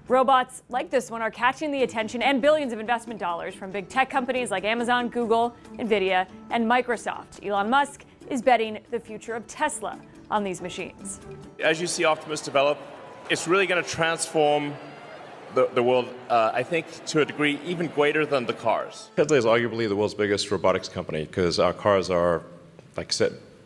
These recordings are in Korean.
Robots like this one are catching the attention and billions of investment dollars from big tech companies like Amazon, Google, Nvidia, and Microsoft. Elon Musk is betting the future of Tesla on these machines. As you see Optimus develop, it's really going to transform the world, I think, to a degree even greater than the cars. Tesla is arguably the world's biggest robotics company because our cars are like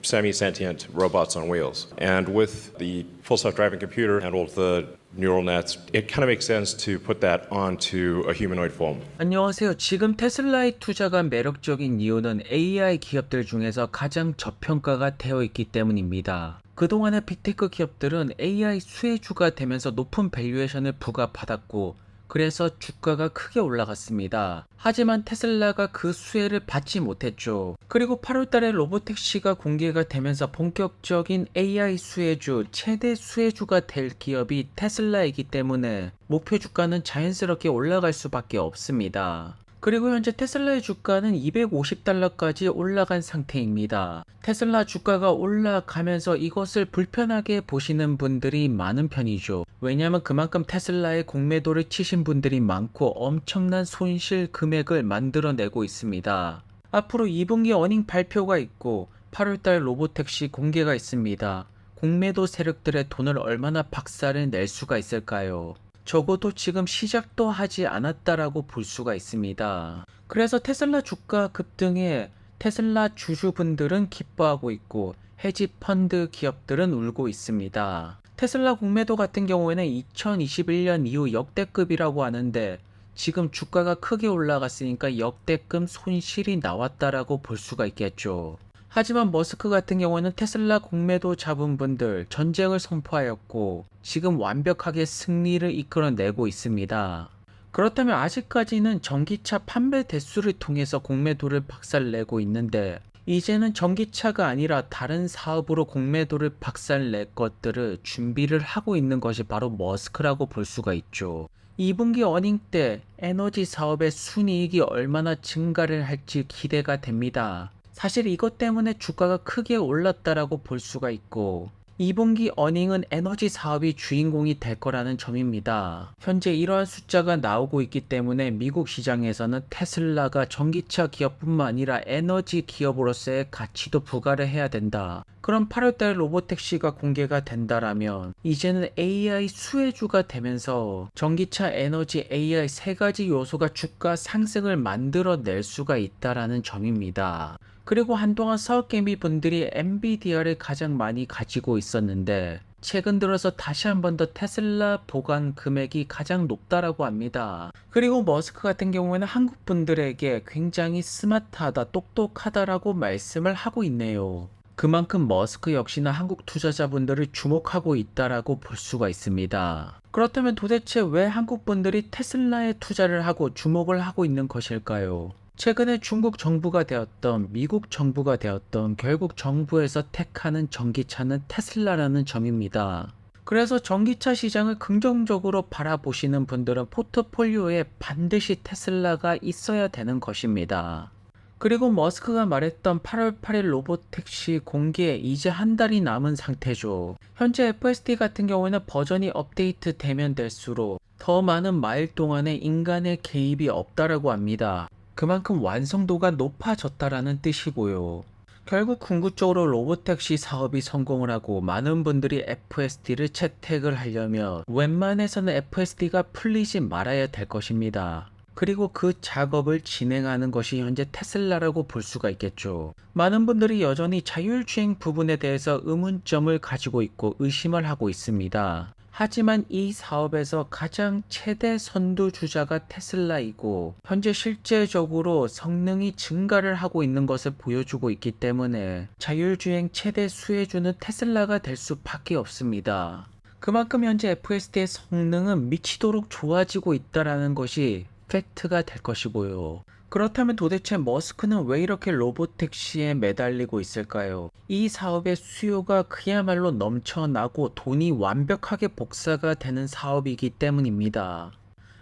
semi-sentient robots on wheels. And with the full self-driving computer and all of the neural nets, it kind of makes sense to put that onto a humanoid form. 안녕하세요. 지금 테슬라의 투자가 매력적인 이유는 AI 기업들 중에서 가장 저평가가 되어 있기 때문입니다. 그동안의 빅테크 기업들은 AI 수혜주가 되면서 높은 밸류에이션을 부과받았고 그래서 주가가 크게 올라갔습니다. 하지만 테슬라가 그 수혜를 받지 못했죠. 그리고 8월달에 로보택시가 공개가 되면서 본격적인 AI 수혜주, 최대 수혜주가 될 기업이 테슬라이기 때문에 목표 주가는 자연스럽게 올라갈 수밖에 없습니다. 그리고 현재 테슬라의 주가는 $250까지 올라간 상태입니다. 테슬라 주가가 올라가면서 이것을 불편하게 보시는 분들이 많은 편이죠. 왜냐하면 그만큼 테슬라의 공매도를 치신 분들이 많고 엄청난 손실 금액을 만들어내고 있습니다. 앞으로 2분기 어닝 발표가 있고 8월달 로보택시 공개가 있습니다. 공매도 세력들의 돈을 얼마나 박살을 낼 수가 있을까요? 적어도 지금 시작도 하지 않았다라고 볼 수가 있습니다. 그래서 테슬라 주가 급등에 테슬라 주주분들은 기뻐하고 있고 헤지 펀드 기업들은 울고 있습니다. 테슬라 공매도 같은 경우에는 2021년 이후 역대급이라고 하는데 지금 주가가 크게 올라갔으니까 역대급 손실이 나왔다라고 볼 수가 있겠죠. 하지만 머스크 같은 경우는 테슬라 공매도 잡은 분들 전쟁을 선포하였고 지금 완벽하게 승리를 이끌어내고 있습니다. 그렇다면 아직까지는 전기차 판매 대수를 통해서 공매도를 박살내고 있는데 이제는 전기차가 아니라 다른 사업으로 공매도를 박살낼 것들을 준비를 하고 있는 것이 바로 머스크라고 볼 수가 있죠. 2분기 어닝 때 에너지 사업의 순이익이 얼마나 증가를 할지 기대가 됩니다. 사실 이것 때문에 주가가 크게 올랐다라고 볼 수가 있고 2분기 어닝은 에너지 사업이 주인공이 될 거라는 점입니다. 현재 이러한 숫자가 나오고 있기 때문에 미국 시장에서는 테슬라가 전기차 기업뿐만 아니라 에너지 기업으로서의 가치도 부과를 해야 된다. 그럼 8월달 로보택시가 공개가 된다라면 이제는 AI 수혜주가 되면서 전기차, 에너지, AI 세 가지 요소가 주가 상승을 만들어낼 수가 있다라는 점입니다. 그리고 한동안 서게임이 분들이 엔비디아를 가장 많이 가지고 있었는데 최근 들어서 다시 한 번 더 테슬라 보관 금액이 가장 높다라고 합니다. 그리고 머스크 같은 경우에는 한국 분들에게 굉장히 스마트하다, 똑똑하다라고 말씀을 하고 있네요. 그만큼 머스크 역시나 한국 투자자분들을 주목하고 있다라고 볼 수가 있습니다. 그렇다면 도대체 왜 한국 분들이 테슬라에 투자를 하고 주목을 하고 있는 것일까요? 최근에 중국 정부가 되었던 미국 정부가 되었던 결국 정부에서 택하는 전기차는 테슬라라는 점입니다. 그래서 전기차 시장을 긍정적으로 바라보시는 분들은 포트폴리오에 반드시 테슬라가 있어야 되는 것입니다. 그리고 머스크가 말했던 8월 8일 로보택시 공개에 이제 한 달이 남은 상태죠. 현재 FSD 같은 경우에는 버전이 업데이트 되면 될수록 더 많은 마일 동안에 인간의 개입이 없다라고 합니다. 그만큼 완성도가 높아졌다라는 뜻이고요. 결국 궁극적으로 로보택시 사업이 성공을 하고 많은 분들이 FSD를 채택을 하려면 웬만해서는 FSD가 풀리지 말아야 될 것입니다. 그리고 그 작업을 진행하는 것이 현재 테슬라라고 볼 수가 있겠죠. 많은 분들이 여전히 자율주행 부분에 대해서 의문점을 가지고 있고 의심을 하고 있습니다. 하지만 이 사업에서 가장 최대 선두주자가 테슬라이고 현재 실제적으로 성능이 증가를 하고 있는 것을 보여주고 있기 때문에 자율주행 최대 수혜주는 테슬라가 될 수밖에 없습니다. 그만큼 현재 FSD의 성능은 미치도록 좋아지고 있다는 것이 팩트가 될 것이고요. 그렇다면 도대체 머스크는 왜 이렇게 로보택시에 매달리고 있을까요? 이 사업의 수요가 그야말로 넘쳐나고 돈이 완벽하게 복사가 되는 사업이기 때문입니다.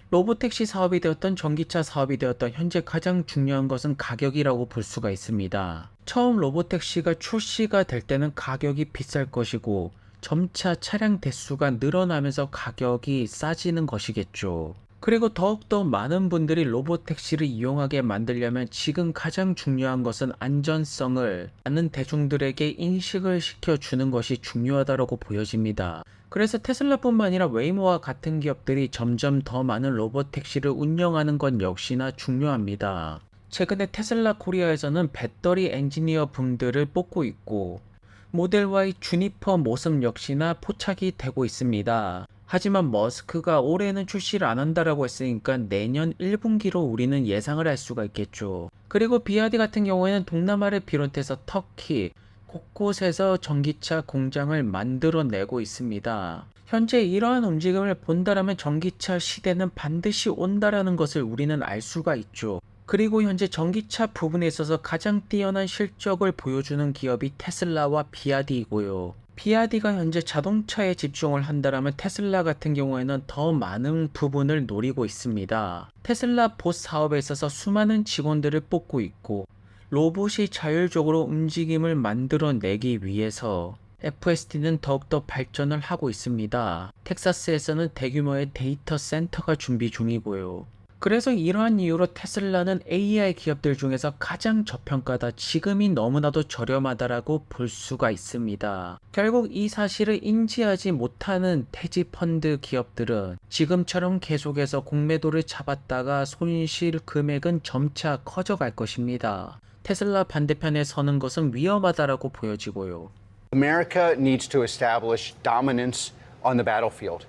로보택시 사업이 되었던 전기차 사업이 되었던 현재 가장 중요한 것은 가격이라고 볼 수가 있습니다. 처음 로보택시가 출시가 될 때는 가격이 비쌀 것이고 점차 차량 대수가 늘어나면서 가격이 싸지는 것이겠죠. 그리고 더욱더 많은 분들이 로보택시를 이용하게 만들려면 지금 가장 중요한 것은 안전성을 많은 대중들에게 인식을 시켜주는 것이 중요하다고 보여집니다. 그래서 테슬라뿐만 아니라 웨이모와 같은 기업들이 점점 더 많은 로보택시를 운영하는 것 역시나 중요합니다. 최근에 테슬라 코리아에서는 배터리 엔지니어 분들을 뽑고 있고 모델 Y 주니퍼 모습 역시나 포착이 되고 있습니다. 하지만 머스크가 올해는 출시를 안 한다라고 했으니까 내년 1분기로 우리는 예상을 할 수가 있겠죠. 그리고 비아디 같은 경우에는 동남아를 비롯해서 터키 곳곳에서 전기차 공장을 만들어내고 있습니다. 현재 이러한 움직임을 본다라면 전기차 시대는 반드시 온다라는 것을 우리는 알 수가 있죠. 그리고 현재 전기차 부분에 있어서 가장 뛰어난 실적을 보여주는 기업이 테슬라와 비아디이고요. 비아디가 현재 자동차에 집중을 한다라면 테슬라 같은 경우에는 더 많은 부분을 노리고 있습니다. 테슬라 보스 사업에 있어서 수많은 직원들을 뽑고 있고 로봇이 자율적으로 움직임을 만들어내기 위해서 FSD는 더욱더 발전을 하고 있습니다. 텍사스에서는 대규모의 데이터 센터가 준비 중이고요. 그래서 이러한 이유로 테슬라는 AI 기업들 중에서 가장 저평가다, 지금이 너무나도 저렴하다라고 볼 수가 있습니다. 결국 이 사실을 인지하지 못하는 테지펀드 기업들은 지금처럼 계속해서 공매도를 잡았다가 손실 금액은 점차 커져갈 것입니다. 테슬라 반대편에 서는 것은 위험하다라고 보여지고요. America needs to establish dominance on the battlefield.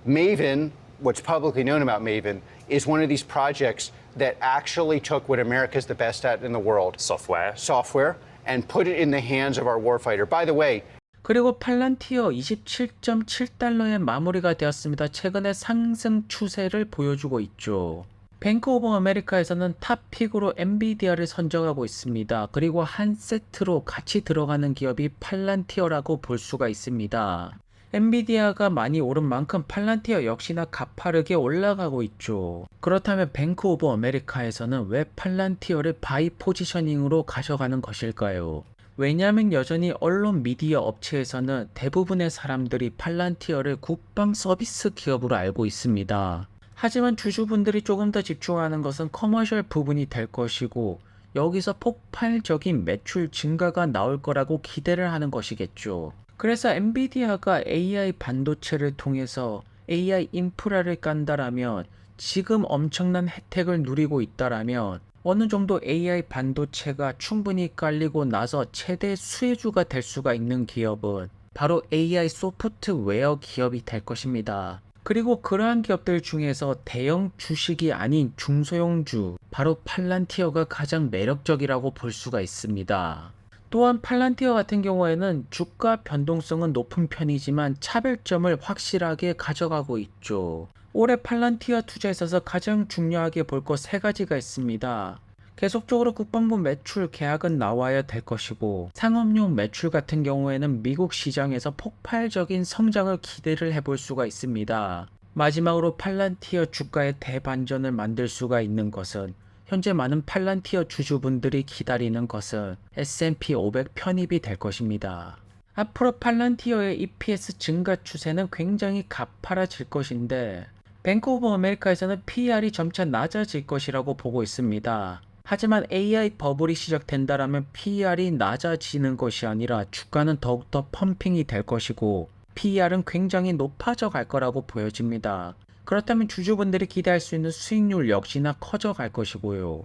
Maven, what's publicly known about Maven, is one of these projects that actually took what America is the best at in the world, software, and put it in the hands of our warfighter. By the way, 그리고 팔란티어 27.7달러에 마무리가 되었습니다. 최근에 상승 추세를 보여주고 있죠. 뱅크 오브 아메리카에서는 탑픽으로 엔비디아를 선정하고 있습니다. 그리고 한 세트로 같이 들어가는 기업이 팔란티어라고 볼 수가 있습니다. 엔비디아가 많이 오른 만큼 팔란티어 역시나 가파르게 올라가고 있죠. 그렇다면 뱅크 오브 아메리카에서는 왜 팔란티어를 바이 포지셔닝으로 가져가는 것일까요? 왜냐하면 여전히 언론 미디어 업체에서는 대부분의 사람들이 팔란티어를 국방 서비스 기업으로 알고 있습니다. 하지만 주주분들이 조금 더 집중하는 것은 커머셜 부분이 될 것이고 여기서 폭발적인 매출 증가가 나올 거라고 기대를 하는 것이겠죠. 그래서 엔비디아가 AI 반도체를 통해서 AI 인프라를 깐다라면, 지금 엄청난 혜택을 누리고 있다라면 어느 정도 AI 반도체가 충분히 깔리고 나서 최대 수혜주가 될 수가 있는 기업은 바로 AI 소프트웨어 기업이 될 것입니다. 그리고 그러한 기업들 중에서 대형 주식이 아닌 중소형주, 바로 팔란티어가 가장 매력적이라고 볼 수가 있습니다. 또한 팔란티어 같은 경우에는 주가 변동성은 높은 편이지만 차별점을 확실하게 가져가고 있죠. 올해 팔란티어 투자에 있어서 가장 중요하게 볼 것 세 가지가 있습니다. 계속적으로 국방부 매출 계약은 나와야 될 것이고, 상업용 매출 같은 경우에는 미국 시장에서 폭발적인 성장을 기대를 해볼 수가 있습니다. 마지막으로 팔란티어 주가의 대반전을 만들 수가 있는 것은, 현재 많은 팔란티어 주주분들이 기다리는 것은 S&P 500 편입이 될 것입니다. 앞으로 팔란티어의 EPS 증가 추세는 굉장히 가파라질 것인데, 뱅크 오브 아메리카에서는 PER이 점차 낮아질 것이라고 보고 있습니다. 하지만 AI 버블이 시작된다라면 PER이 낮아지는 것이 아니라 주가는 더욱더 펌핑이 될 것이고 PER은 굉장히 높아져 갈 거라고 보여집니다. 그렇다면 주주분들이 기대할 수 있는 수익률 역시나 커져 갈 것이고요.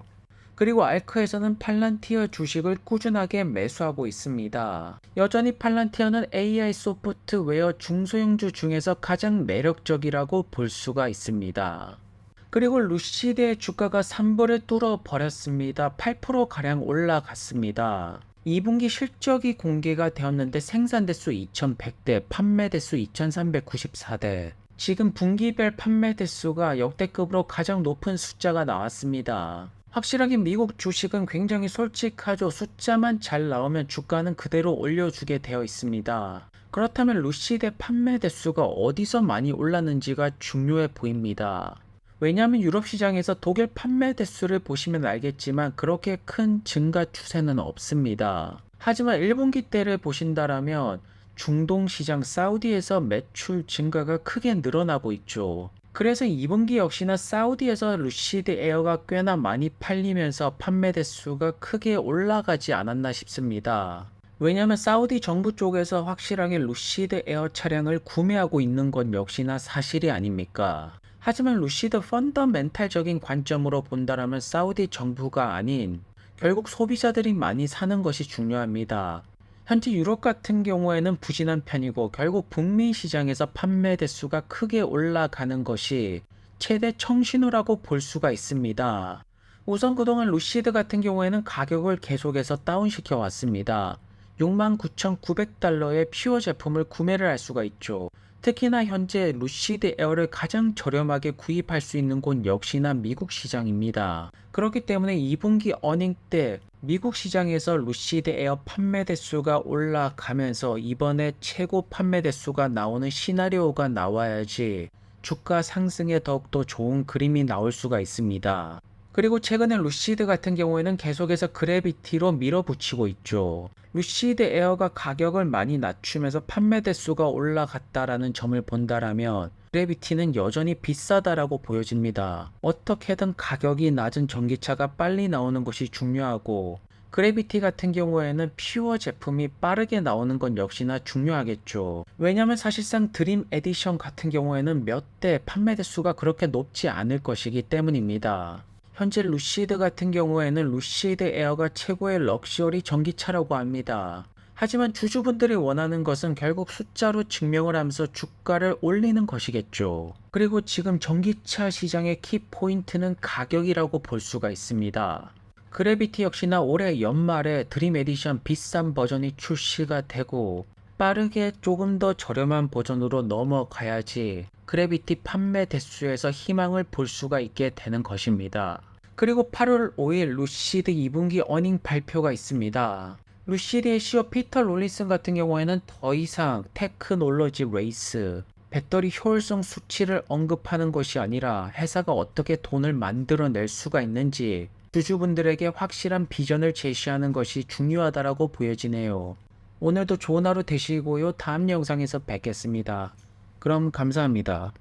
그리고 알크에서는 팔란티어 주식을 꾸준하게 매수하고 있습니다. 여전히 팔란티어는 AI 소프트웨어 중소형주 중에서 가장 매력적이라고 볼 수가 있습니다. 그리고 루시드의 주가가 3불을 뚫어버렸습니다. 8%가량 올라갔습니다. 2분기 실적이 공개가 되었는데 생산 대수 2100대, 판매 대수 2394대. 지금 분기별 판매 대수가 역대급으로 가장 높은 숫자가 나왔습니다. 확실하게 미국 주식은 굉장히 솔직하죠. 숫자만 잘 나오면 주가는 그대로 올려주게 되어 있습니다. 그렇다면 루시드의 판매 대수가 어디서 많이 올랐는지가 중요해 보입니다. 왜냐하면 유럽 시장에서 독일 판매 대수를 보시면 알겠지만 그렇게 큰 증가 추세는 없습니다. 하지만 1분기 때를 보신다라면 중동 시장 사우디에서 매출 증가가 크게 늘어나고 있죠. 그래서 2분기 역시나 사우디에서 루시드 에어가 꽤나 많이 팔리면서 판매 대수가 크게 올라가지 않았나 싶습니다. 왜냐하면 사우디 정부 쪽에서 확실하게 루시드 에어 차량을 구매하고 있는 건 역시나 사실이 아닙니까? 하지만 루시드 펀더멘탈적인 관점으로 본다라면 사우디 정부가 아닌 결국 소비자들이 많이 사는 것이 중요합니다. 현재 유럽 같은 경우에는 부진한 편이고 결국 북미 시장에서 판매 대수가 크게 올라가는 것이 최대 청신호라고 볼 수가 있습니다. 우선 그동안 루시드 같은 경우에는 가격을 계속해서 다운시켜 왔습니다. 69,900달러의 퓨어 제품을 구매를 할 수가 있죠. 특히나 현재 루시드 에어를 가장 저렴하게 구입할 수 있는 곳 역시나 미국 시장입니다. 그렇기 때문에 2분기 어닝 때 미국 시장에서 루시드 에어 판매 대수가 올라가면서 이번에 최고 판매 대수가 나오는 시나리오가 나와야지 주가 상승에 더욱더 좋은 그림이 나올 수가 있습니다. 그리고 최근에 루시드 같은 경우에는 계속해서 그래비티로 밀어붙이고 있죠. 루시드 에어가 가격을 많이 낮추면서 판매 대수가 올라갔다라는 점을 본다라면 그래비티는 여전히 비싸다라고 보여집니다. 어떻게든 가격이 낮은 전기차가 빨리 나오는 것이 중요하고 그래비티 같은 경우에는 퓨어 제품이 빠르게 나오는 건 역시나 중요하겠죠. 왜냐면 사실상 드림 에디션 같은 경우에는 몇 대 판매 대수가 그렇게 높지 않을 것이기 때문입니다. 현재 루시드 같은 경우에는 루시드 에어가 최고의 럭셔리 전기차라고 합니다. 하지만 주주분들이 원하는 것은 결국 숫자로 증명을 하면서 주가를 올리는 것이겠죠. 그리고 지금 전기차 시장의 키포인트는 가격이라고 볼 수가 있습니다. 그래비티 역시나 올해 연말에 드림 에디션 비싼 버전이 출시가 되고 빠르게 조금 더 저렴한 버전으로 넘어가야지 그래비티 판매 대수에서 희망을 볼 수가 있게 되는 것입니다. 그리고 8월 5일 루시드 2분기 어닝 발표가 있습니다. 루시드의 CEO 피터 롤린슨 같은 경우에는 더 이상 테크놀로지 레이스, 배터리 효율성 수치를 언급하는 것이 아니라 회사가 어떻게 돈을 만들어낼 수가 있는지 주주분들에게 확실한 비전을 제시하는 것이 중요하다고 보여지네요. 오늘도 좋은 하루 되시고요. 다음 영상에서 뵙겠습니다. 그럼 감사합니다.